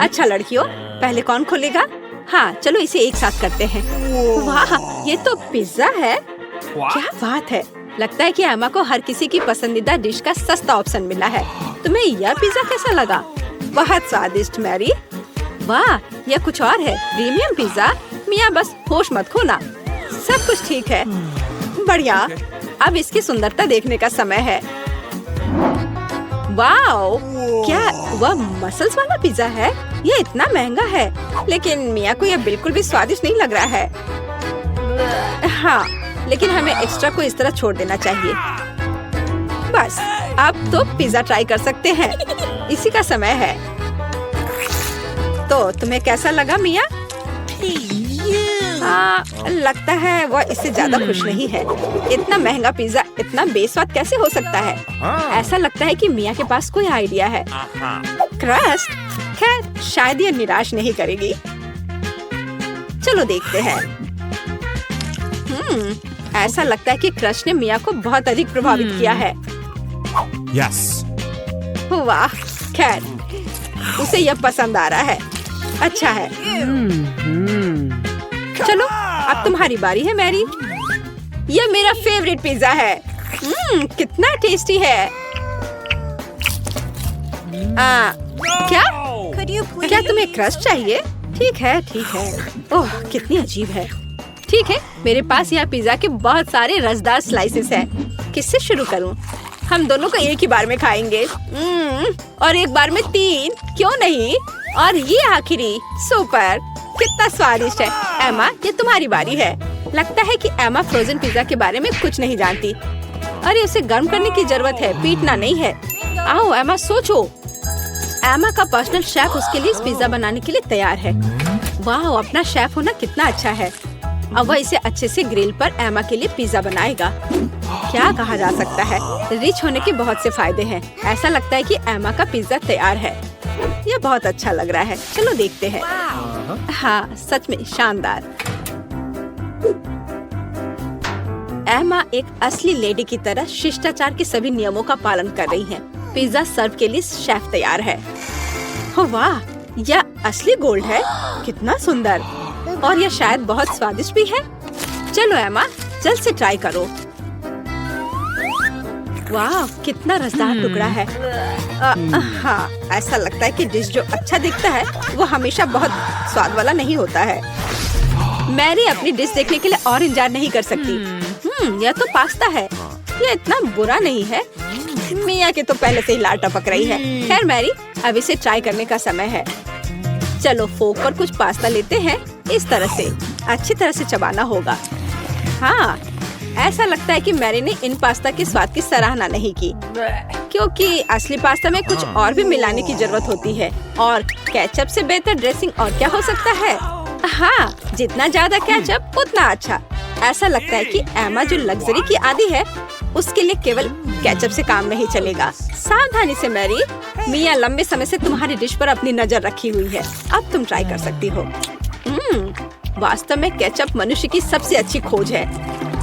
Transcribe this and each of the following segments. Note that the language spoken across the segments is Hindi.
अच्छा लड़कियों, पहले कौन खोलेगा? हाँ, चलो इसे एक साथ करते हैं। वाह, ये तो पिज्जा है। क्या बात है। लगता है कि एमा को हर किसी की पसंदीदा डिश का सस्ता ऑप्शन मिला है। तुम्हें यह पिज्जा कैसा लगा? बहुत स्वादिष्ट मैरी। वाह, यह कुछ और है, प्रीमियम पिज्जा। मिया बस होश मत खोना, सब कुछ ठीक है। बढ़िया, अब इसकी सुंदरता देखने का समय है। वाओ, क्या वह मसल्स वाला पिज्जा है? ये इतना महंगा है, लेकिन मिया को यह बिल्कुल भी स्वादिष्ट नहीं लग रहा है। हाँ, लेकिन हमें एक्स्ट्रा को इस तरह छोड़ देना चाहिए। बस, अब तो पिज्जा ट्राई कर सकते हैं। इसी का समय है। तो तुम्हें कैसा लगा मिया? लगता है वह इससे ज्यादा खुश नहीं है। इतना महंगा पिज्जा इतना बेस्वाद कैसे हो सकता है? ऐसा लगता है कि मिया के पास कोई आइडिया है। क्रस्ट, खैर शायद ये निराश नहीं करेगी। चलो देखते हैं। ऐसा लगता है कि क्रस्ट ने मिया को बहुत अधिक प्रभावित किया है। Yes. वाह, खैर उसे यह पसंद आ रहा है। अच्छा है। चलो, अब तुम्हारी बारी है मैरी। यह मेरा फेवरेट पिज्जा है। कितना टेस्टी है। क्या तुम्हें क्रस्ट चाहिए? ठीक है, ठीक है। ओह, कितनी अजीब है। ठीक है, मेरे पास यहाँ पिज्जा के बहुत सारे रसदार स्लाइसेस हैं। किससे शुरू करूँ? हम दोनों को एक ही बार में खाएंगे। और एक बार में 3, क्यों नहीं? और ये आखिरी, सुपर, कितना स्वादिष्ट है। एमा, ये तुम्हारी बारी है। लगता है कि एमा फ्रोजन पिज्जा के बारे में कुछ नहीं जानती। अरे उसे गर्म करने की जरूरत है, पीटना नहीं है। आओ एमा, सोचो। एमा का पर्सनल शेफ उसके लिए इस पिज्जा बनाने के लिए तैयार है। वाह, अपना शेफ होना कितना अच्छा है। अब वह इसे अच्छे से ग्रिल पर एमा के लिए पिज्जा बनाएगा। क्या कहा जा सकता है, रिच होने के बहुत से फायदे हैं। ऐसा लगता है कि एमा का पिज्जा तैयार है। यह बहुत अच्छा लग रहा है। चलो देखते हैं। हाँ, सच में शानदार। एमा एक असली लेडी की तरह शिष्टाचार के सभी नियमों का पालन कर रही है। पिज्जा सर्व के लिए शेफ तैयार है। वाह, यह असली गोल्ड है। कितना सुंदर, और यह शायद बहुत स्वादिष्ट भी है। चलो एमा, जल्द से ट्राई करो। वाह, कितना रसदार टुकड़ा है। हाँ, ऐसा लगता है कि डिश जो अच्छा दिखता है वो हमेशा बहुत स्वाद वाला नहीं होता है। मैरी अपनी डिश देखने के लिए और इंतजार नहीं कर सकती। यह तो पास्ता है। यह इतना बुरा नहीं है। मिया के तो पहले से ही लार टपक रही है। खैर मैरी, अब इसे ट्राई करने का समय है। चलो फोक पर कुछ पास्ता लेते हैं। इस तरह से अच्छी तरह से चबाना होगा। हाँ, ऐसा लगता है कि मैरी ने इन पास्ता के स्वाद की सराहना नहीं की, क्योंकि असली पास्ता में कुछ और भी मिलाने की जरूरत होती है। और केचप से बेहतर ड्रेसिंग और क्या हो सकता है? हाँ, जितना ज्यादा केचप उतना अच्छा। ऐसा लगता है कि एमा जो लग्जरी की आदी है, उसके लिए केवल केचप से काम नहीं चलेगा। सावधानी से मैरी, मिया लंबे समय से तुम्हारी डिश पर अपनी नजर रखी हुई है। अब तुम ट्राई कर सकती हो। वास्तव में केचप मनुष्य की सबसे अच्छी खोज है।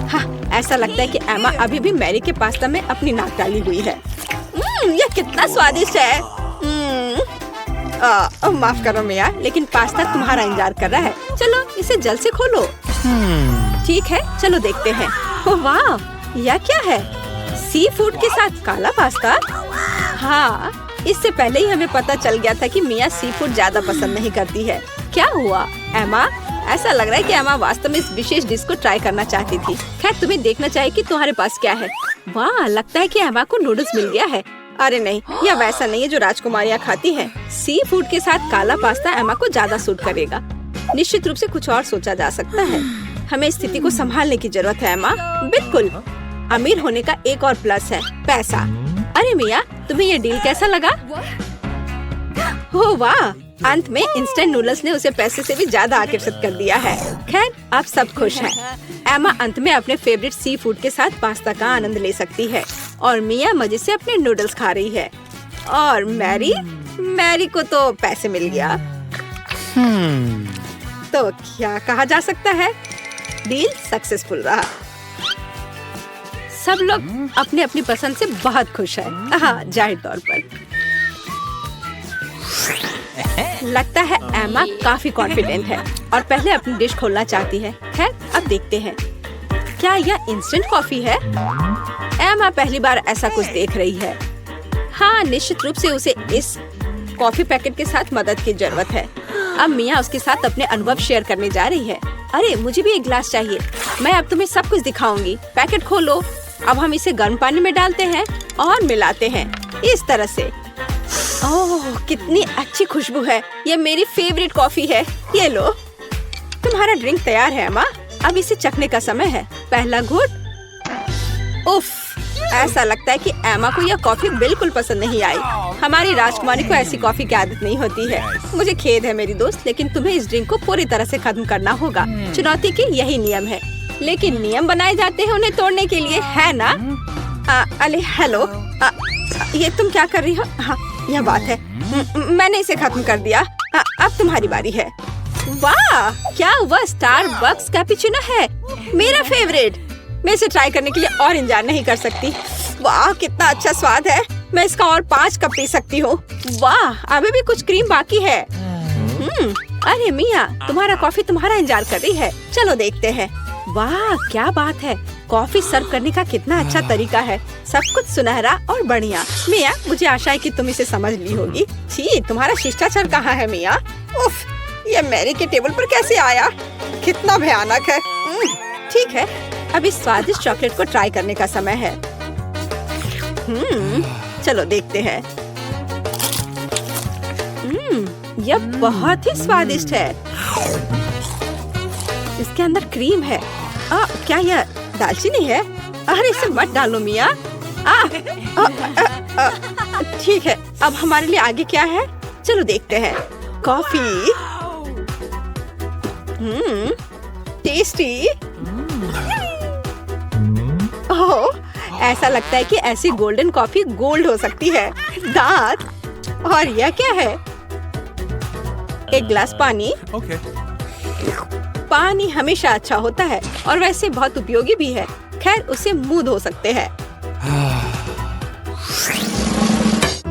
हाँ, ऐसा लगता है कि एमा अभी भी मैरी के पास्ता में अपनी नाक डाली हुई है। यह कितना स्वादिष्ट है। माफ करो मिया, लेकिन पास्ता तुम्हारा इंतजार कर रहा है। चलो इसे जल्द से खोलो। ठीक है, चलो देखते हैं। ओह वाह, यह क्या है? सी फूड के साथ काला पास्ता? हाँ, इससे पहले ही हमें पता चल गया था कि मिया सी फूड ज्यादा पसंद नहीं करती है। क्या हुआ एमा? ऐसा लग रहा है कि एमा वास्तव में इस विशेष डिश को ट्राई करना चाहती थी। खैर, तुम्हें देखना चाहिए कि तुम्हारे पास क्या है। वाह, लगता है कि एमा को नूडल्स मिल गया है। अरे नहीं, यह वैसा नहीं है जो राजकुमारियाँ खाती हैं। सी फूड के साथ काला पास्ता एमा को ज्यादा सूट करेगा। निश्चित रूप से कुछ और सोचा जा सकता है। हमें स्थिति को संभालने की जरूरत है एमा। बिल्कुल, अमीर होने का एक और प्लस है, पैसा। अरे मिया, तुम्हें ये डील कैसा लगा? हो वाह, अंत में इंस्टेंट नूडल्स ने उसे पैसे से भी ज्यादा आकर्षित कर दिया है। खैर, अब सब खुश हैं। एमा अंत में अपने फेवरेट सी फूड के साथ पास्ता का आनंद ले सकती है और मिया मजे से अपने नूडल्स खा रही है। और मैरी को तो पैसे मिल गया। तो क्या कहा जा सकता है, डील सक्सेसफुल रहा। सब लोग अपने अपनी पसंद से बहुत खुश हैं। हाँ, जाहिर तौर पर। लगता है एमा काफी कॉन्फिडेंट है और पहले अपनी डिश खोलना चाहती है। खैर, अब देखते हैं। क्या यह इंस्टेंट कॉफी है? एमा पहली बार ऐसा कुछ देख रही है। हाँ, निश्चित रूप से उसे इस कॉफी पैकेट के साथ मदद की जरूरत है। अब मिया उसके साथ अपने अनुभव शेयर करने जा रही है। अरे, मुझे भी एक गिलास चाहिए। मैं अब तुम्हें सब कुछ दिखाऊंगी। पैकेट खोलो। अब हम इसे गर्म पानी में डालते हैं और मिलाते हैं इस तरह से। ओह, कितनी अच्छी खुशबू है। ये मेरी फेवरेट कॉफी है। ये लो, तुम्हारा ड्रिंक तैयार है अम्मा। अब इसे चखने का समय है। पहला घूंट। उफ, ऐसा लगता है कि एमा को यह कॉफी बिल्कुल पसंद नहीं आई। हमारी राजकुमारी को ऐसी कॉफी की आदत नहीं होती है। मुझे खेद है मेरी दोस्त, लेकिन तुम्हें इस ड्रिंक को पूरी तरह से खत्म करना होगा। चुनौती की यही नियम है, लेकिन नियम बनाए जाते हैं उन्हें तोड़ने के लिए, है ना? अरे हेलो, ये तुम क्या कर रही हो? हाँ, यह बात है। मैंने इसे खत्म कर दिया। अब तुम्हारी बारी है। वाह, क्या वह स्टारबक्स कैपुचिनो है, मेरा फेवरेट। मैं इसे ट्राई करने के लिए और इंतजार नहीं कर सकती। वाह, कितना अच्छा स्वाद है। मैं इसका और 5 कप पी सकती हूँ। वाह, अभी भी कुछ क्रीम बाकी है। अरे मिया, तुम्हारा कॉफी तुम्हारा इंतजार कर रही है। चलो देखते हैं। वाह, क्या बात है। कॉफी सर्व करने का कितना अच्छा तरीका है। सब कुछ सुनहरा और बढ़िया। मिया, मुझे आशा है कि तुम इसे समझ ली होगी। छी, तुम्हारा शिष्टाचार कहाँ है मिया? उफ, ये मैरी के टेबल पर कैसे आया? कितना भयानक है। ठीक है, अब इस स्वादिष्ट चॉकलेट को ट्राई करने का समय है। चलो देखते हैं। यह बहुत ही स्वादिष्ट है। इसके अंदर क्रीम है। क्या यह दालचीनी है? अरे, इसे मत डालो मिया। ठीक है, अब हमारे लिए आगे क्या है? चलो देखते हैं। कॉफी। टेस्टी। ओह, ऐसा लगता है कि ऐसी गोल्डन कॉफी गोल्ड हो सकती है। दांत। और यह क्या है? एक गिलास पानी। Okay. पानी हमेशा अच्छा होता है और वैसे बहुत उपयोगी भी है। खैर, उसे मुंह धो सकते हैं।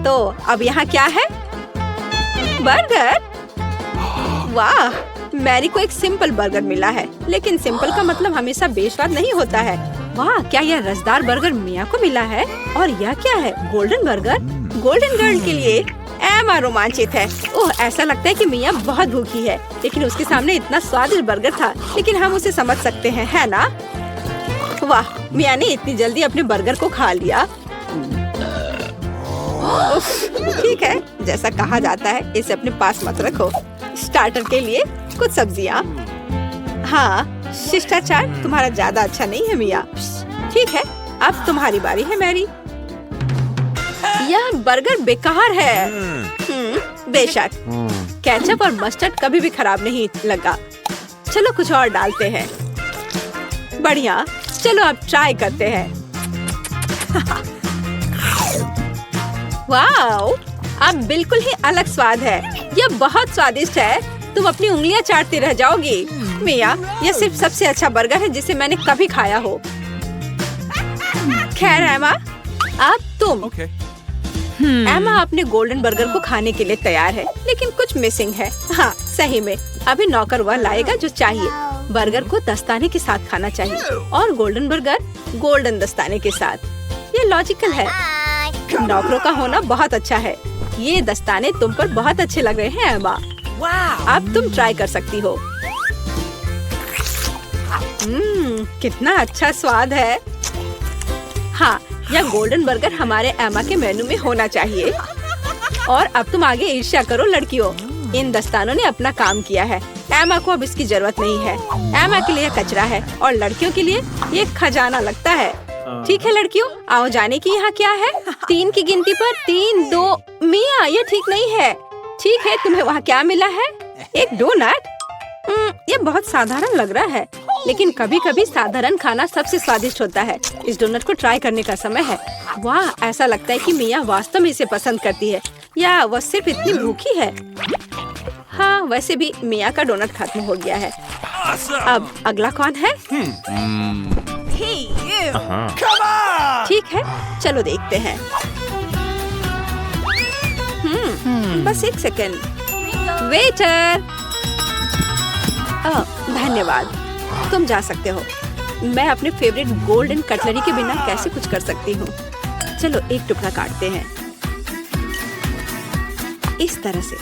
तो अब यहाँ क्या है? बर्गर। वाह, मैरी को एक सिंपल बर्गर मिला है, लेकिन सिंपल का मतलब हमेशा बेस्वाद नहीं होता है। वाह, क्या यह रसदार बर्गर मिया को मिला है? और यह क्या है? Golden burger. गोल्डन गर्ल के लिए एमा रोमांचित है। ओह, ऐसा लगता है कि मिया बहुत भूखी है, लेकिन उसके सामने इतना स्वादिष्ट बर्गर था। लेकिन हम उसे समझ सकते हैं, है ना? वाह, मिया ने इतनी जल्दी अपने बर्गर को खा लिया। ठीक है, जैसा कहा जाता है, इसे अपने पास मत रखो। स्टार्टर के लिए कुछ सब्जियाँ। हाँ, शिष्टाचार तुम्हारा ज्यादा अच्छा नहीं है मिया। ठीक है, अब तुम्हारी बारी है मैरी। यह बर्गर बेकार है। बेशक, केचप और मस्टर्ड कभी भी खराब नहीं लगा। चलो कुछ और डालते हैं। बढ़िया, चलो अब ट्राई करते हैं। वाओ, अब बिल्कुल ही अलग स्वाद है। यह बहुत स्वादिष्ट है। तुम अपनी उंगलियां चाटती रह जाओगी। मिया, यह सिर्फ सबसे अच्छा बर्गर है जिसे मैंने कभी खाया हो। खैर एमा, अब तुम। Okay. एमा अपने गोल्डन बर्गर को खाने के लिए तैयार है, लेकिन कुछ मिसिंग है। हाँ, सही में, अभी नौकर वह लाएगा जो चाहिए। बर्गर को दस्ताने के साथ खाना चाहिए और गोल्डन बर्गर गोल्डन दस्ताने के साथ। ये लॉजिकल है। नौकरों का होना बहुत अच्छा है। ये दस्ताने तुम पर बहुत अच्छे लग रहे हैं एमा। अब तुम ट्राई कर सकती हो। कितना अच्छा स्वाद है। हाँ, यह गोल्डन बर्गर हमारे एमा के मेनू में होना चाहिए। और अब तुम आगे ईर्ष्या करो लड़कियों। इन दस्तानों ने अपना काम किया है। एमा को अब इसकी जरूरत नहीं है। एमा के लिए कचरा है और लड़कियों के लिए ये खजाना लगता है। ठीक है लड़कियों, आओ जाने की यहाँ क्या है? 3 की गिनती पर 3, 2। मिया, ये ठीक नहीं है। ठीक है, तुम्हें वहाँ क्या मिला है? एक डोनट। ये बहुत साधारण लग रहा है, लेकिन कभी कभी साधारण खाना सबसे स्वादिष्ट होता है। इस डोनट को ट्राई करने का समय है। वाह, ऐसा लगता है कि मिया वास्तव में इसे पसंद करती है, या वह सिर्फ इतनी भूखी है। हाँ, वैसे भी मिया का डोनट खत्म हो गया है। अब अगला कौन है? ठीक है, चलो देखते हैं। बस एक सेकेंड। वेटर। धन्यवाद, तुम जा सकते हो। मैं अपने फेवरेट गोल्डन कटलरी के बिना कैसे कुछ कर सकती हूँ। चलो एक टुकड़ा काटते हैं इस तरह से।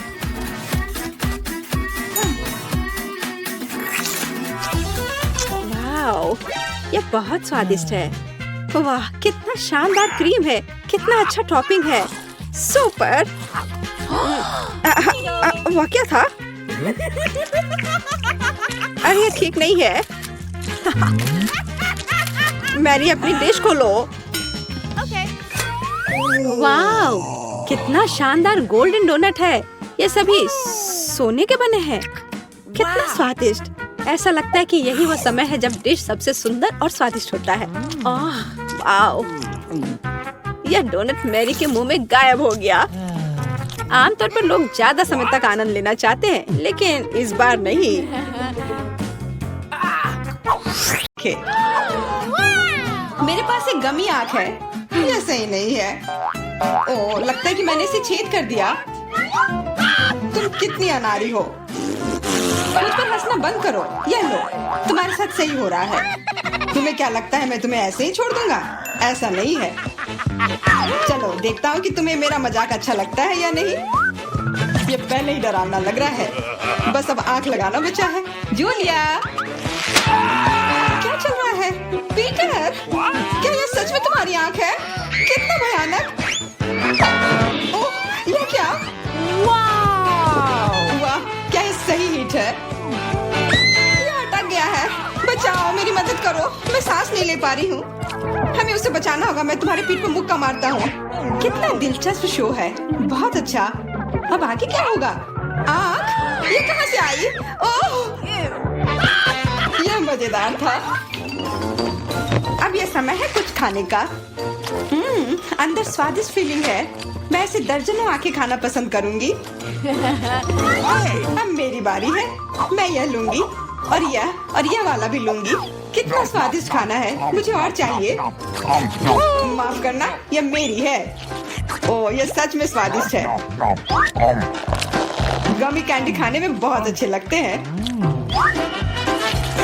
वाओ, ये बहुत स्वादिष्ट है। वाह, कितना शानदार क्रीम है, कितना अच्छा टॉपिंग है। सुपर। वह क्या था? अरे ये ठीक नहीं है। मैरी, अपनी डिश खोलो। वाओ, कितना शानदार गोल्डन डोनट है। ये सभी सोने के बने हैं। कितना स्वादिष्ट। ऐसा लगता है कि यही वो समय है जब डिश सबसे सुंदर और स्वादिष्ट होता है। आह, वाओ, यह डोनट मैरी के मुंह में गायब हो गया। आमतौर पर लोग ज्यादा समय तक आनंद लेना चाहते हैं, लेकिन इस बार नहीं। मेरे पास एक गमी आंख है। यह सही नहीं है। ओह, लगता है कि मैंने इसे छेद कर दिया। तुम कितनी अनाड़ी हो। मुझ पर हंसना बंद करो। यह लो, तुम्हारे साथ सही हो रहा है। तुम्हें क्या लगता है मैं तुम्हें ऐसे ही छोड़ दूंगा? ऐसा नहीं है। चलो देखता हूँ कि तुम्हें मेरा मजाक अच्छा लगता है या नहीं। ये पहले ही डरावना लग रहा है। बस अब आंख लगाना बचा है। जूलिया, क्या चल रहा है? पीटर, क्या ये सच में तुम्हारी आंख है? कितना भयानक। ओह, ये क्या? वाह, क्या ये सही हिट है? ये अटक गया है। बचाओ, मेरी मदद करो। मैं सांस नहीं ले पा रही हूँ। हमें उसे बचाना होगा। मैं तुम्हारे पीठ पर मुक्का मारता हूँ। कितना दिलचस्प शो है। बहुत अच्छा। अब आगे क्या होगा? आँख? ये कहाँ से आई? ओह, यह मजेदार था। अब यह समय है कुछ खाने का। अंदर स्वादिष्ट फीलिंग है। मैं ऐसे दर्जनों आंखें खाना पसंद करूंगी। अब मेरी बारी है। मैं यह लूंगी और यह वाला भी लूंगी। कितना स्वादिष्ट खाना है। मुझे और चाहिए। माफ करना, यह मेरी है। ओह, यह सच में स्वादिष्ट है। गमी कैंडी खाने में बहुत अच्छे लगते हैं।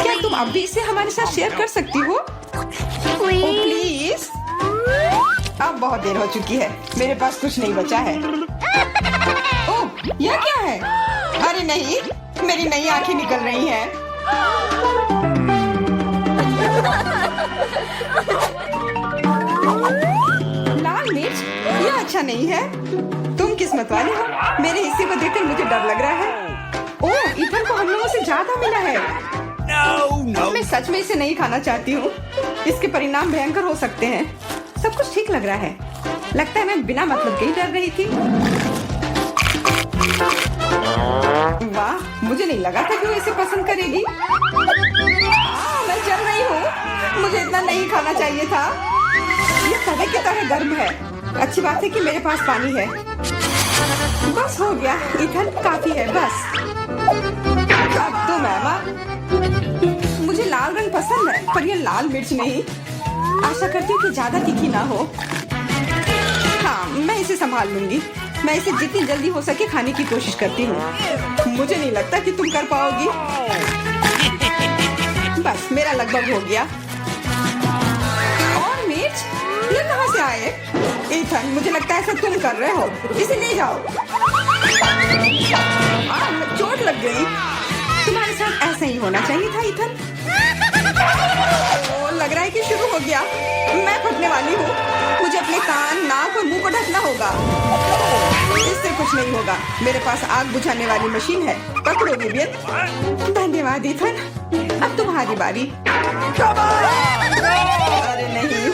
क्या तुम अब भी इसे हमारे साथ शेयर कर सकती हो? प्लीज। अब बहुत देर हो चुकी है। मेरे पास कुछ नहीं बचा है। ओह, यह क्या है? अरे नहीं, मेरी नई आंखें निकल रही हैं। लाल मिर्च? यह अच्छा नहीं है। तुम किस्मत वाले हो। मेरे हिस्से को देखकर मुझे डर लग रहा है। ओह, इथन को हम लोगों से ज्यादा मिला है। मैं सच में इसे नहीं खाना चाहती हूँ। इसके परिणाम भयंकर हो सकते हैं। सब कुछ ठीक लग रहा है। लगता है मैं बिना मतलब के ही डर रही थी। वाह, मुझे नहीं लगा था कि वो इसे पसंद करेगी। मैं जल रही हूँ। मुझे इतना नहीं खाना चाहिए था। ये तवे की तरह गर्म है। अच्छी बात है कि मेरे पास पानी है। बस हो गया। इथन, काफी है। बस अब तो मैमा। मुझे लाल रंग पसंद है, पर यह लाल मिर्च नहीं। आशा करती हूँ कि ज्यादा तीखी ना हो। हाँ, मैं इसे संभाल लूंगी। मैं इसे जितनी जल्दी हो सके खाने की कोशिश करती हूँ। मुझे नहीं लगता कि तुम कर पाओगी। बस, मेरा लगभग हो गया। और मिर्च? ये कहाँ से आए? इथन, मुझे लगता है ऐसा तुम कर रहे हो। इसे ले जाओ। चोट लग गई। तुम्हारे साथ ऐसा ही होना चाहिए था, इथन। लग रहा है कि शुरू हो गया। मैं फटने वाली हूँ। मुझे अपने कान, नाक और मुंह को ढकना होगा। इससे कुछ नहीं होगा। मेरे पास आग बुझाने वाली मशीन है। पकड़ो विवियन। धन्यवाद इथन। अब तुम्हारी बारी। अरे नहीं,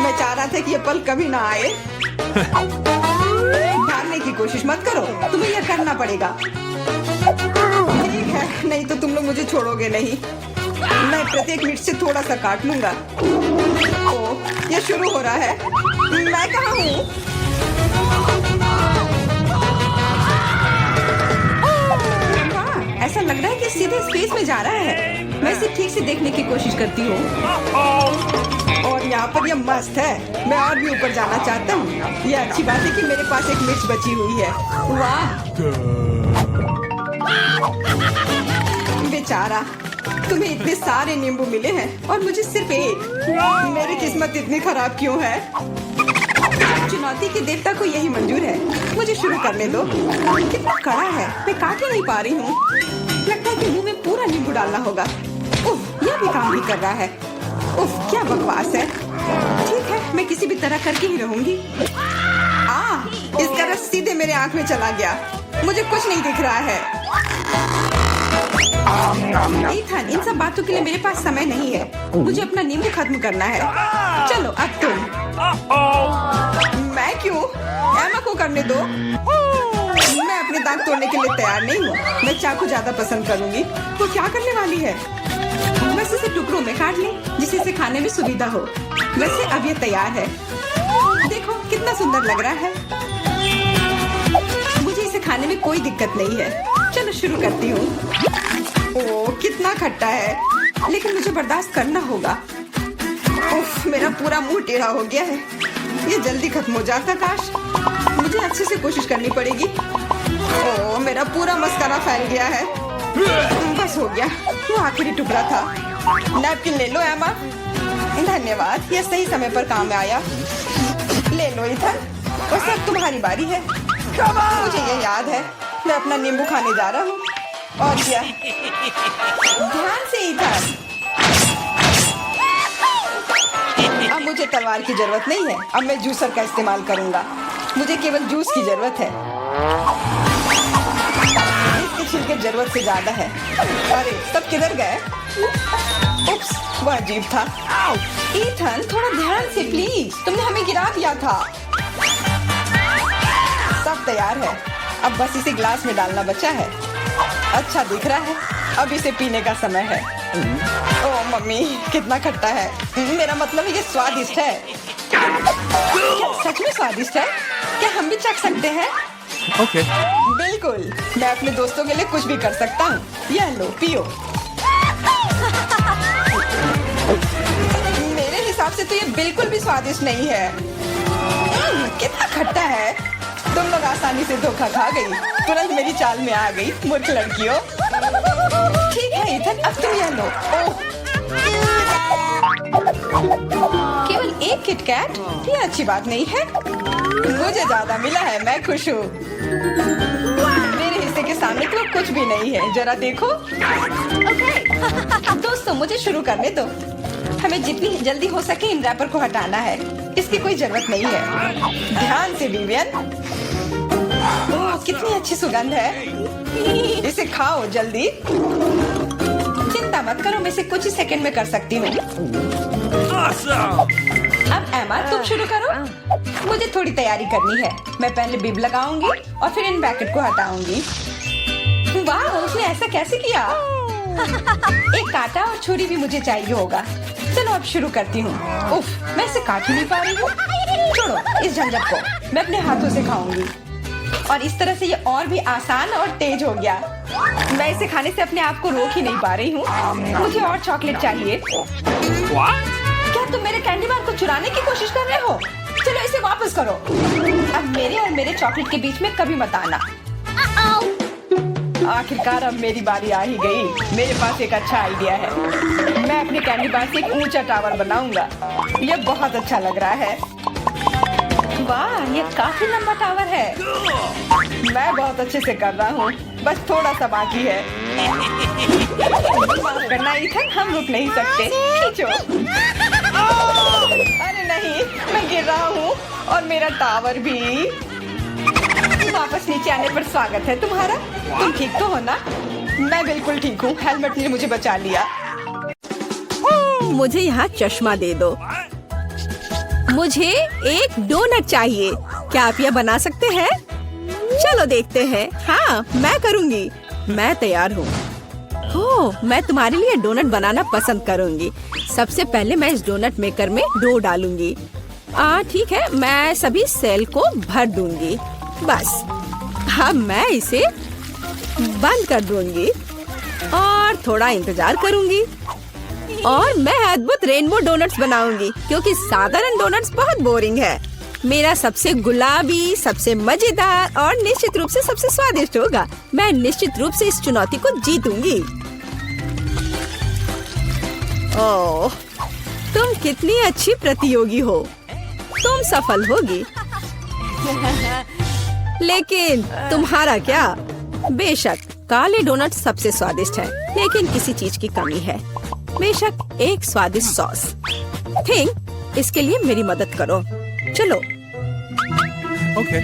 मैं चाह रहा था कि ये पल कभी ना आए। भागने की कोशिश मत करो। तुम्हें यह करना पड़ेगा। ठीक है, नहीं तो तुम लोग मुझे छोड़ोगे नहीं। मैं प्रत्येक मिनट से थोड़ा सा काट लूंगा। ओह, ये शुरू हो रहा है। मैं कहाँ हूँ? ऐसा लग रहा है कि सीधे स्पेस में जा रहा है। मैं इसे ठीक से देखने की कोशिश करती हूँ। और यहाँ पर यह मस्त है। मैं और भी ऊपर जाना चाहता हूँ। यह अच्छी बात है कि मेरे पास एक मिर्च बची हुई है। वाह, बेचारा, तुम्हें इतने सारे नींबू मिले हैं और मुझे सिर्फ एक। मेरी किस्मत इतनी खराब क्यों है? चुनौती के देवता को यही मंजूर है। मुझे शुरू करने दो। कितना कड़ा है, मैं काट ही नहीं पा रही हूँ। लगता है कि मुंह में पूरा नींबू डालना होगा। उफ, यह भी काम नहीं कर रहा है। उफ, क्या बकवास है। ठीक है, मैं किसी भी तरह करके ही रहूंगी। इसका रस सीधे मेरे आंख में चला गया। मुझे कुछ नहीं दिख रहा है। ईथन, इन सब बातों के लिए मेरे पास समय नहीं है। मुझे अपना नींबू खत्म करना है। चलो अब तुम। मैं क्यों? एमा को करने दो। मैं अपने दांत तोड़ने के लिए तैयार नहीं हूँ। मैं चाकू ज्यादा पसंद करूंगी। वो क्या करने वाली है? बस इसे टुकड़ों में काट ले, जिससे इसे खाने में सुविधा हो। वैसे अब ये तैयार है। देखो कितना सुंदर लग रहा है। मुझे इसे खाने में कोई दिक्कत नहीं है। चलो शुरू करती हूँ। ओह, कितना खट्टा है, लेकिन मुझे बर्दाश्त करना होगा। उफ, मेरा पूरा मुंह टेढ़ा हो गया है। ये जल्दी खत्म हो जाता काश। मुझे अच्छे से कोशिश करनी पड़ेगी। ओह, मेरा पूरा मस्कारा फैल गया है। बस हो गया, वो आखिरी टुकड़ा था। नैपकिन ले लो एमा। धन्यवाद, यह सही समय पर काम में आया। ले लो ईथन, और सब तुम्हारी बारी है। मुझे ये याद है, मैं अपना नींबू खाने जा रहा हूँ। और क्या? ध्यान से ईथन। अब मुझे तलवार की जरूरत नहीं है। अब मैं जूसर का इस्तेमाल करूंगा। मुझे केवल जूस की जरूरत है। इसके छिलके जरूरत से ज्यादा है। अरे, सब किधर गए? उप्स, वो अजीब था। ईथन, थोड़ा ध्यान से प्लीज। तुमने हमें गिरा दिया था। सब तैयार है। अब बस इसे ग्लास में डालना बचा है। अच्छा दिख रहा है। अब इसे पीने का समय है। ओह मम्मी, कितना खट्टा है। मेरा मतलब ये स्वादिष्ट है। क्या सच में स्वादिष्ट है? क्या हम भी चख सकते हैं? Okay. बिल्कुल, मैं अपने दोस्तों के लिए कुछ भी कर सकता हूँ। यह लो, पियो। मेरे हिसाब से तो ये बिल्कुल भी स्वादिष्ट नहीं है। कितना खट्टा है। तुम लोग आसानी से धोखा खा गई। तुरंत मेरी चाल में आ गई, मूर्ख लड़कियों। ठीक है ईथन, अब तुम यह लो। ओह, केवल एक किटकैट? ये अच्छी बात नहीं है। मुझे ज्यादा मिला है, मैं खुश हूँ। मेरे हिस्से के सामने तो कुछ भी नहीं है। जरा देखो। दोस्तों, मुझे शुरू करने दो। हमें जितनी जल्दी हो सके इन रैपर को हटाना है। इसकी कोई जरूरत नहीं है। ध्यान से विवियन। ओह, कितनी अच्छी सुगंध है। इसे खाओ जल्दी। चिंता मत करो, मैं इसे कुछ ही सेकंड में कर सकती हूँ। अब एमा, तुम शुरू करो। मुझे थोड़ी तैयारी करनी है। मैं पहले बिब लगाऊंगी और फिर इन पैकेट को हटाऊंगी। वाह, उसने ऐसा कैसे किया? एक कांटा और छुरी भी मुझे चाहिए होगा। चलो अब शुरू करती हूँ। उफ, मैं इसे काट ही नहीं पा रही हूँ। छोड़ो इस झंझट को, मैं अपने हाथों से खाऊंगी। और इस तरह से ये और भी आसान और तेज हो गया। मैं इसे खाने से अपने आप को रोक ही नहीं पा रही हूँ। मुझे और चॉकलेट चाहिए। क्या तुम मेरे कैंडी बार को चुराने की कोशिश कर रहे हो? चलो इसे वापस करो। अब मेरे और मेरे चॉकलेट के बीच में कभी मत आना। आखिरकार अब मेरी बारी आ ही गई। मेरे पास एक अच्छा आइडिया है। मैं अपने कैंडी बार से एक ऊंचा टावर बनाऊंगा। यह बहुत अच्छा लग रहा है। वाह, ये काफी लंबा टावर है। मैं बहुत अच्छे से कर रहा हूँ। बस थोड़ा सा बाकी है। माफ करना ईथन, हम रुक नहीं सकते। खींचो। अरे नहीं, मैं गिर रहा हूँ और मेरा टावर भी। वापस नीचे आने पर स्वागत है तुम्हारा। तुम ठीक तो हो ना? मैं बिल्कुल ठीक हूँ। हेलमेट ने मुझे बचा लिया। मुझे यहाँ चश्मा दे दो। मुझे एक डोनट चाहिए। क्या आप यह बना सकते हैं? चलो देखते हैं। हाँ, मैं करूँगी। मैं तैयार हूँ। ओह, मैं तुम्हारे लिए डोनट बनाना पसंद करूँगी। सबसे पहले मैं इस डोनट मेकर में डो डालूंगी। ठीक है, मैं सभी सेल को भर दूंगी। बस अब मैं इसे बंद कर दूंगी और थोड़ा इंतजार करूंगी। और मैं अद्भुत रेनबो डोनट्स बनाऊंगी, क्योंकि साधारण डोनट्स बहुत बोरिंग है। मेरा सबसे गुलाबी, सबसे मजेदार और निश्चित रूप से सबसे स्वादिष्ट होगा। मैं निश्चित रूप से इस चुनौती को जीतूंगी। ओह, तुम कितनी अच्छी प्रतियोगी हो। तुम सफल होगी। लेकिन तुम्हारा क्या? बेशक काले डोनट सबसे स्वादिष्ट है, लेकिन किसी चीज की कमी है। बेशक एक स्वादिष्ट सॉस। थिंक इसके लिए मेरी मदद करो। चलो। Okay.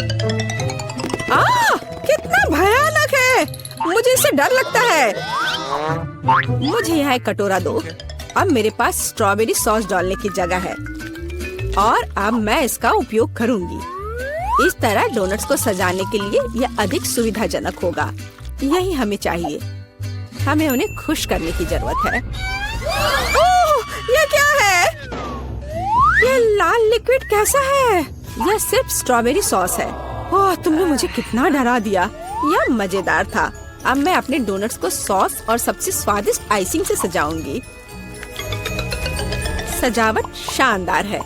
कितना भयानक है। मुझे इससे डर लगता है। मुझे यहाँ एक कटोरा दो। अब मेरे पास स्ट्रॉबेरी सॉस डालने की जगह है और अब मैं इसका उपयोग करूंगी। इस तरह डोनट्स को सजाने के लिए यह अधिक सुविधाजनक होगा। यही हमें चाहिए। हमें उन्हें खुश करने की जरूरत है। ओह, ये क्या है? ये लाल लिक्विड कैसा है? यह सिर्फ स्ट्रॉबेरी सॉस है। ओह, तुमने मुझे कितना डरा दिया। यह मजेदार था। अब मैं अपने डोनट्स को सॉस और सबसे स्वादिष्ट आइसिंग से सजाऊंगी। सजावट शानदार है।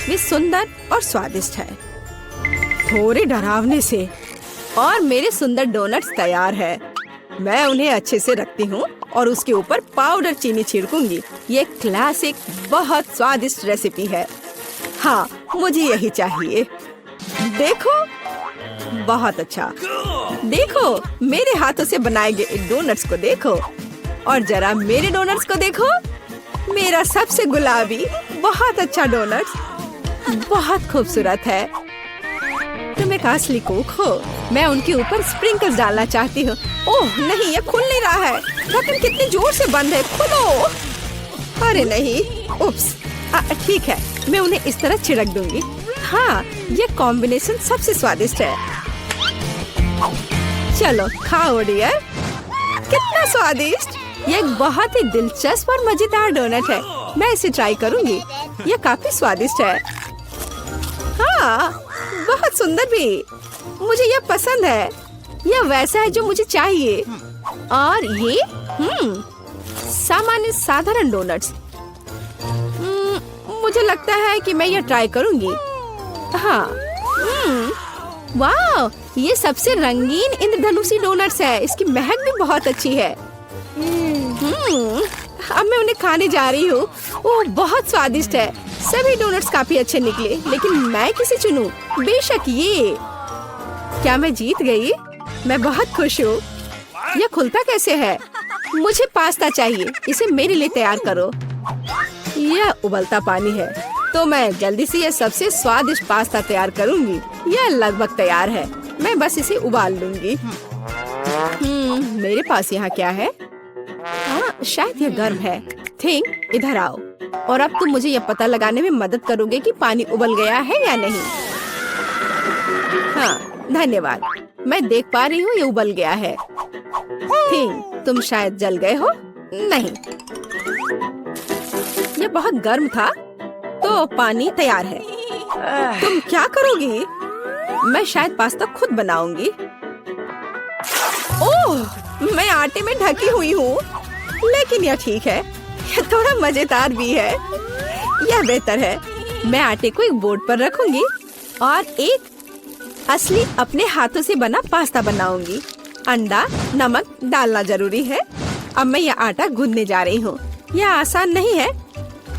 वे सुंदर और स्वादिष्ट है। थोड़े डरावने से। और मेरे सुंदर डोनट्स तैयार है। मैं उन्हें अच्छे से रखती हूँ और उसके ऊपर पाउडर चीनी छिड़कूंगी। ये क्लासिक बहुत स्वादिष्ट रेसिपी है। हाँ, मुझे यही चाहिए। देखो, बहुत अच्छा। देखो, मेरे हाथों से बनाए गए डोनट्स को देखो और जरा मेरे डोनट्स को देखो। मेरा सबसे गुलाबी बहुत अच्छा डोनट्स बहुत खूबसूरत है। तुम एक असली कुक हो। मैं उनके ऊपर स्प्रिंकल्स डालना चाहती हूँ। ओह नहीं, ये खुल नहीं रहा है। ढक्कन कितनी जोर से बंद है। खोलो। अरे नहीं, उप्स। ठीक है, मैं उन्हें इस तरह छिड़क दूंगी। हाँ, ये कॉम्बिनेशन सबसे स्वादिष्ट है। चलो खाओ डियर। कितना स्वादिष्ट। ये एक बहुत ही दिलचस्प और मजेदार डोनट है। मैं इसे ट्राई करूंगी। ये काफी स्वादिष्ट है। हाँ, बहुत सुंदर भी। मुझे यह पसंद है। यह वैसा है जो मुझे चाहिए। और ये सामान्य साधारण डोनट्स। मुझे लगता है कि मैं यह ट्राई करूंगी। हाँ, वाह, ये सबसे रंगीन इंद्रधनुषी डोनट्स है। इसकी महक भी बहुत अच्छी है। अब मैं उन्हें खाने जा रही हूँ। ओह, बहुत स्वादिष्ट है। सभी डोनट्स काफी अच्छे निकले, लेकिन मैं किसे चुनूं? बेशक ये। क्या मैं जीत गई? मैं बहुत खुश हूँ। यह खुलता कैसे है? मुझे पास्ता चाहिए। इसे मेरे लिए तैयार करो। यह उबलता पानी है, तो मैं जल्दी से यह सबसे स्वादिष्ट पास्ता तैयार करूंगी। यह लगभग तैयार है। मैं बस इसे उबाल लूंगी। मेरे पास यहाँ क्या है? हाँ, शायद यह गर्म है। थिंक इधर आओ और अब तुम मुझे यह पता लगाने में मदद करोगे कि पानी उबल गया है या नहीं। हाँ, धन्यवाद। मैं देख पा रही हूँ ये उबल गया है। थिंक तुम शायद जल गए हो। नहीं, ये बहुत गर्म था, तो पानी तैयार है। तुम क्या करोगी? मैं शायद पास्ता खुद बनाऊंगी। ओह, मैं आटे में ढकी हुई हूँ, लेकिन यह ठीक है। यह थोड़ा मजेदार भी है। यह बेहतर है। मैं आटे को एक बोर्ड पर रखूंगी और एक असली अपने हाथों से बना पास्ता बनाऊंगी। अंडा, नमक डालना जरूरी है। अब मैं यह आटा गूंदने जा रही हूँ। यह आसान नहीं है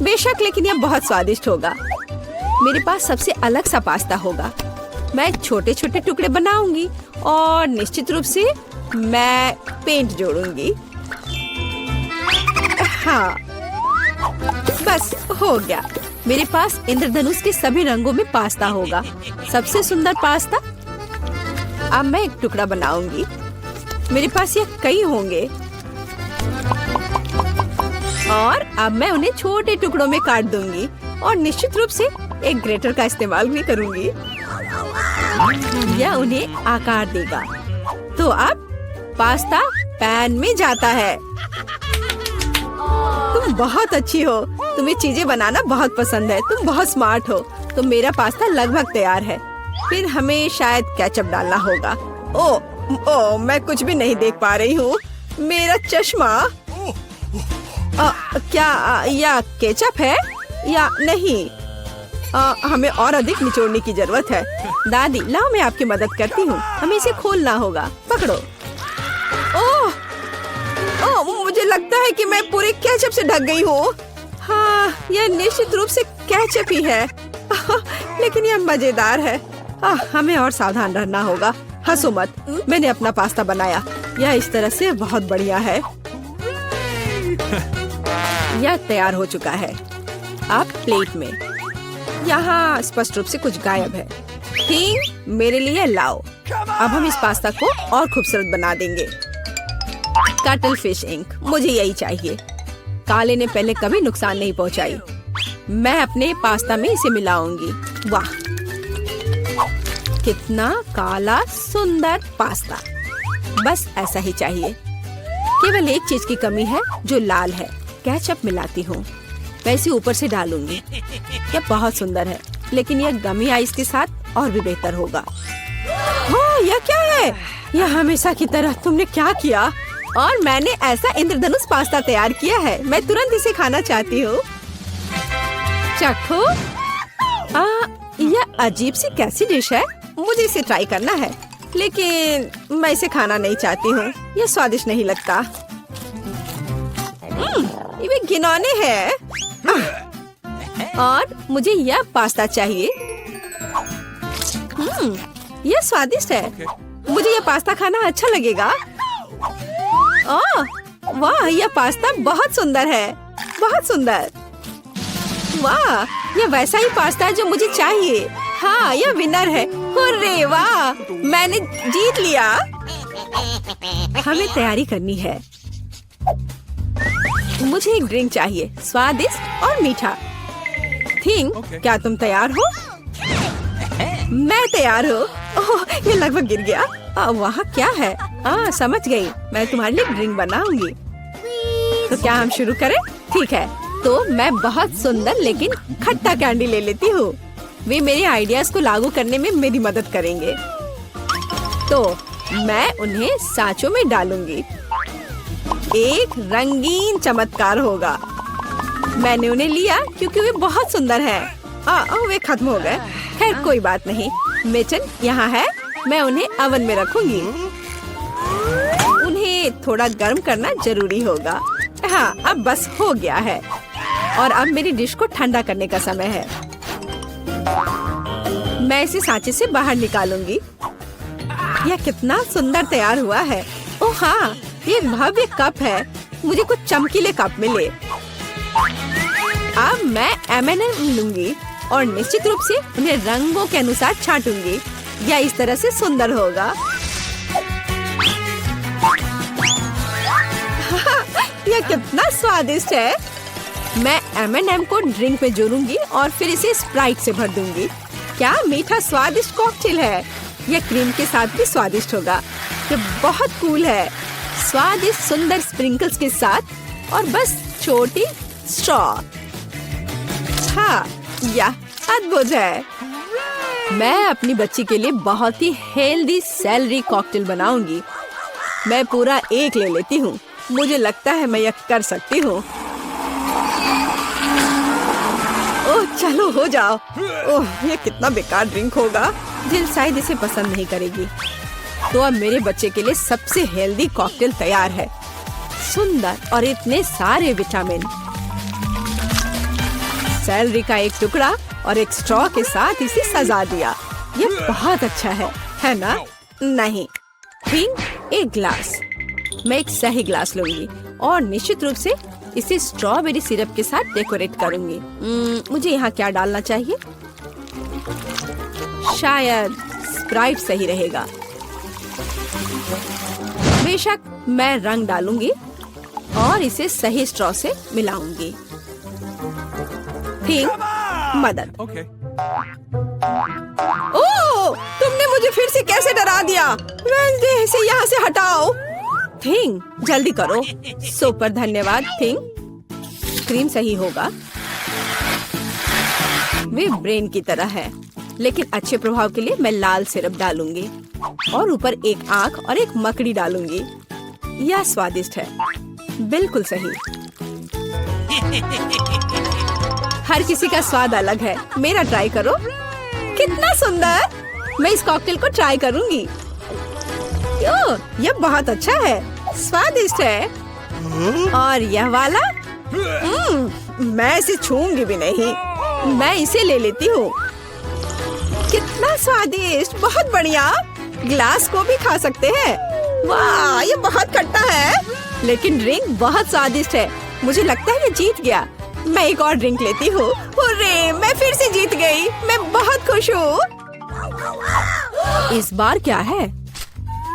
बेशक, लेकिन यह बहुत स्वादिष्ट होगा। मेरे पास सबसे अलग सा पास्ता होगा। मैं छोटे छोटे टुकड़े बनाऊंगी और निश्चित रूप से मैं पेंट जोड़ूंगी। हाँ, बस हो गया। मेरे पास इंद्रधनुष के सभी रंगों में पास्ता होगा। सबसे सुंदर पास्ता। अब मैं एक टुकड़ा बनाऊंगी। मेरे पास ये कई होंगे और अब मैं उन्हें छोटे टुकड़ों में काट दूंगी और निश्चित रूप से एक ग्रेटर का इस्तेमाल भी करूंगी। यह उन्हें आकार देगा। तो अब पास्ता पैन में जाता है। तुम बहुत अच्छी हो। तुम्हें चीजें बनाना बहुत पसंद है। तुम बहुत स्मार्ट हो। तो मेरा पास्ता लगभग तैयार है। फिर हमें शायद केचप डालना होगा। ओ, मैं कुछ भी नहीं देख पा रही हूँ। मेरा चश्मा। क्या यह केचप है या नहीं? हमें और अधिक निचोड़ने की जरूरत है। दादी, लाओ मैं आपकी मदद करती हूँ। हमें इसे खोलना होगा। पकड़ो। ओह, मुझे लगता है कि मैं पूरे केचप से ढक गई हूँ। हाँ, यह निश्चित रूप से केचप ही है। लेकिन यह मजेदार है। हमें और सावधान रहना होगा। हंसो मत, मैंने अपना पास्ता बनाया। यह इस तरह से बहुत बढ़िया है। यह तैयार हो चुका है। अब प्लेट में। यहाँ स्पष्ट रूप से कुछ गायब है। थिंग, मेरे लिए लाओ। अब हम इस पास्ता को और खूबसूरत बना देंगे। कटल फिश इंक, मुझे यही चाहिए। काले ने पहले कभी नुकसान नहीं पहुंचाई। मैं अपने पास्ता में इसे मिलाऊंगी। वाह, कितना काला सुंदर पास्ता। बस ऐसा ही चाहिए। केवल एक चीज की कमी है जो लाल है। केचप मिलाती हूँ। मैं इसे ऊपर से डालूंगी। यह बहुत सुंदर है, लेकिन यह गमी आइस के साथ और भी बेहतर होगा। हाँ, यह क्या है? यह हमेशा की तरह तुमने क्या किया? और मैंने ऐसा इंद्रधनुष पास्ता तैयार किया है। मैं तुरंत इसे खाना चाहती हूँ। चखो। यह अजीब सी कैसी डिश है? मुझे इसे ट्राई करना है, लेकिन मैं इसे खाना नहीं चाहती हूँ। यह स्वादिष्ट नहीं लगता। ये घिनौने है। और मुझे यह पास्ता चाहिए। यह स्वादिष्ट है। मुझे यह पास्ता खाना अच्छा लगेगा। वाह, यह पास्ता बहुत सुंदर है। बहुत सुंदर। वाह, यह वैसा ही पास्ता है जो मुझे चाहिए। हाँ, यह विनर है। हुर्रे, वाह, मैंने जीत लिया। हमें तैयारी करनी है। मुझे एक ड्रिंक चाहिए, स्वादिष्ट और मीठा। थिंग, क्या तुम तैयार हो? मैं तैयार हूँ। ओह, ये लगभग गिर गया। वहाँ क्या है? समझ गई। मैं तुम्हारे लिए ड्रिंक बनाऊंगी। तो क्या हम शुरू करें? ठीक है। तो मैं बहुत सुंदर लेकिन खट्टा कैंडी ले लेती हूँ। वे मेरे आइडियाज को लागू करने में मेरी मदद करेंगे। तो मैं उन्हें सांचों में डालूंगी। एक रंगीन चमत्कार होगा। मैंने उन्हें लिया क्योंकि वे बहुत सुंदर हैं। वे खत्म हो गए। खैर, कोई बात नहीं। मिचन यहाँ है। मैं उन्हें ओवन में रखूंगी। उन्हें थोड़ा गर्म करना जरूरी होगा। हाँ, अब बस हो गया है। और अब मेरी डिश को ठंडा करने का समय है। मैं इसे सांचे से बाहर निकालूंगी। यह कितना सुंदर तैयार हुआ है। ओह हाँ, ये भव्य कप है। मुझे कुछ चमकीले कप मिले। अब मैं M&M लूंगी और निश्चित रूप से उन्हें रंगों के अनुसार छांटूंगी। यह इस तरह से सुंदर होगा। यह कितना स्वादिष्ट है। मैं M&M को ड्रिंक में जोड़ूंगी और फिर इसे स्प्राइट से भर दूंगी। क्या मीठा स्वादिष्ट कॉकटेल है। यह क्रीम के साथ भी स्वादिष्ट होगा। यह बहुत कूल है। स्वादिष्ट सुंदर स्प्रिंकल्स के साथ और बस छोटी स्ट्रॉ। हाँ, यह अद्भुत है। मैं अपनी बच्ची के लिए बहुत ही हेल्दी सेलरी कॉकटेल बनाऊंगी। मैं पूरा एक ले लेती हूँ। मुझे लगता है मैं यह कर सकती हूँ। ओह, चलो हो जाओ। ओह, ये कितना बेकार ड्रिंक होगा। जिल शायद इसे पसंद नहीं करेगी। तो अब मेरे बच्चे के लिए सबसे हेल्दी कॉकटेल तैयार है। सुंदर और इतने सारे विटामिन। सेलरी का एक टुकड़ा और एक स्ट्रॉ के साथ इसे सजा दिया। ये बहुत अच्छा है ना? नहीं। थिंग, एक ग्लास। मैं एक सही ग्लास लूंगी और निश्चित रूप से इसे स्ट्रॉबेरी सिरप के साथ डेकोरेट करूंगी। मुझे यहाँ क्या डालना चाहिए? शायद स्प्राइट सही रहेगा। बेशक मैं रंग डालूंगी और इसे सही स्ट्रॉ से मिलाऊंगी। थिंग, मदद। Okay. ओह, तुमने मुझे फिर से कैसे डरा दिया? वेंसडे, इसे यहाँ से हटाओ। थिंग, जल्दी करो। सुपर धन्यवाद थिंग। क्रीम सही होगा। वे ब्रेन की तरह है, लेकिन अच्छे प्रभाव के लिए मैं लाल सिरप डालूंगी और ऊपर एक आंख और एक मकड़ी डालूंगी। यह स्वादिष्ट है। बिल्कुल सही। हर किसी का स्वाद अलग है। मेरा ट्राई करो। कितना सुंदर। मैं इस कॉकटेल को ट्राई करूंगी। ओह, यह बहुत अच्छा है। स्वादिष्ट है। और यह वाला मैं इसे छूंगी भी नहीं। मैं इसे ले लेती हूँ। कितना स्वादिष्ट, बहुत बढ़िया। ग्लास को भी खा सकते हैं। वाह, ये बहुत खट्टा है, लेकिन ड्रिंक बहुत स्वादिष्ट है। मुझे लगता है ये जीत गया। मैं एक और ड्रिंक लेती हूँ। हुर्रे, मैं फिर से जीत गई। मैं बहुत खुश हूँ। इस बार क्या है?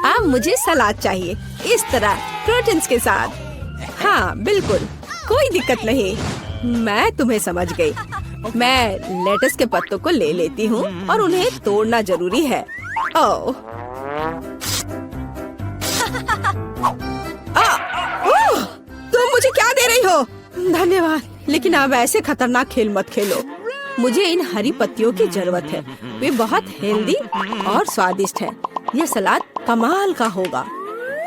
अब मुझे सलाद चाहिए, इस तरह प्रोटीन्स के साथ। हाँ बिल्कुल, कोई दिक्कत नहीं। मैं तुम्हें समझ गई। मैं लेटस के पत्तों को ले लेती हूँ और उन्हें तोड़ना जरूरी है। ओह, तुम मुझे क्या दे रही हो? धन्यवाद, लेकिन अब ऐसे खतरनाक खेल मत खेलो। मुझे इन हरी पत्तियों की जरूरत है। वे बहुत हेल्दी और स्वादिष्ट है। यह सलाद कमाल का होगा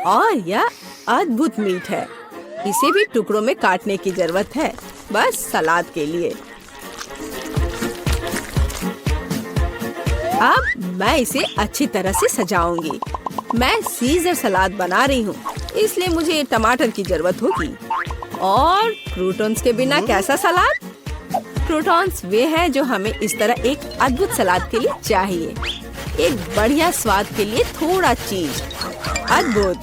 और यह अद्भुत मीठ है। इसे भी टुकड़ों में काटने की जरूरत है, बस सलाद के लिए। अब मैं इसे अच्छी तरह से सजाऊंगी। मैं सीजर सलाद बना रही हूँ, इसलिए मुझे टमाटर की जरूरत होगी। और क्रूटॉन्स के बिना कैसा सलाद? क्रूटॉन्स वे हैं जो हमें इस तरह एक अद्भुत सलाद के लिए चाहिए। एक बढ़िया स्वाद के लिए थोड़ा चीज। अद्भुत,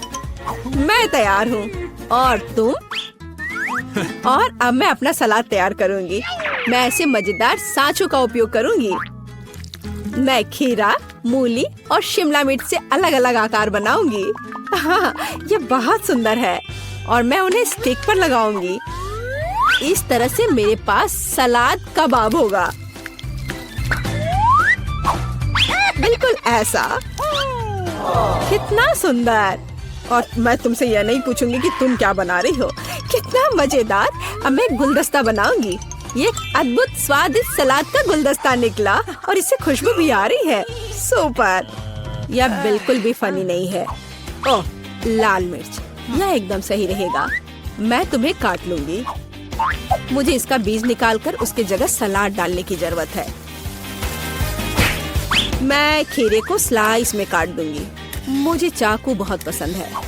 मैं तैयार हूँ। और तुम? और अब मैं अपना सलाद तैयार करूँगी। मैं ऐसे मजेदार सांचों का उपयोग करूँगी। मैं खीरा, मूली और शिमला मिर्च से अलग अलग आकार बनाऊंगी। हाँ, ये बहुत सुंदर है और मैं उन्हें स्टिक पर लगाऊंगी। इस तरह से मेरे पास सलाद कबाब होगा। बिल्कुल ऐसा। कितना सुंदर। और मैं तुमसे यह नहीं पूछूंगी कि तुम क्या बना रही हो। कितना मजेदार। अब मैं गुलदस्ता बनाऊंगी। ये एक अद्भुत स्वादिष्ट सलाद का गुलदस्ता निकला और इससे खुशबू भी आ रही है। सुपर। यह बिल्कुल भी फनी नहीं है। ओह, लाल मिर्च, यह एकदम सही रहेगा। मैं तुम्हें काट लूंगी। मुझे इसका बीज निकालकर उसके जगह सलाद डालने की जरूरत है। मैं खीरे को स्लाइस में काट दूंगी। मुझे चाकू बहुत पसंद है।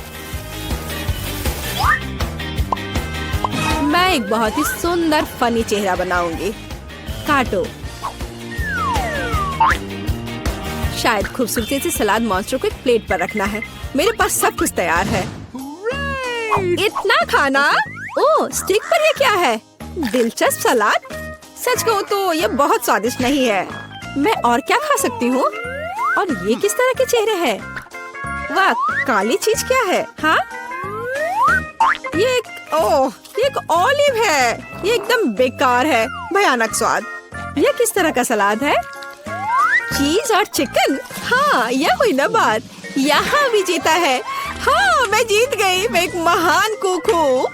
मैं एक बहुत ही सुंदर फनी चेहरा बनाऊंगी। काटो। शायद खूबसूरती से सलाद मॉन्स्टर को एक प्लेट पर रखना है। मेरे पास सब कुछ तैयार है। इतना खाना? ओह, स्टिक पर ये क्या है? दिलचस्प सलाद। सच कहूँ तो ये बहुत स्वादिष्ट नहीं है। मैं और क्या खा सकती हूँ? और ये किस तरह के चेहरे हैं? वाह, काली चीज क्या है? हाँ, ये एक ऑलिव है। ये एकदम बेकार है। भयानक स्वाद। ये किस तरह का सलाद है? चीज और चिकन। हाँ, यह हुई ना बात। यहाँ भी जीता है। हाँ, मैं जीत गई। मैं एक महान कुक हूँ।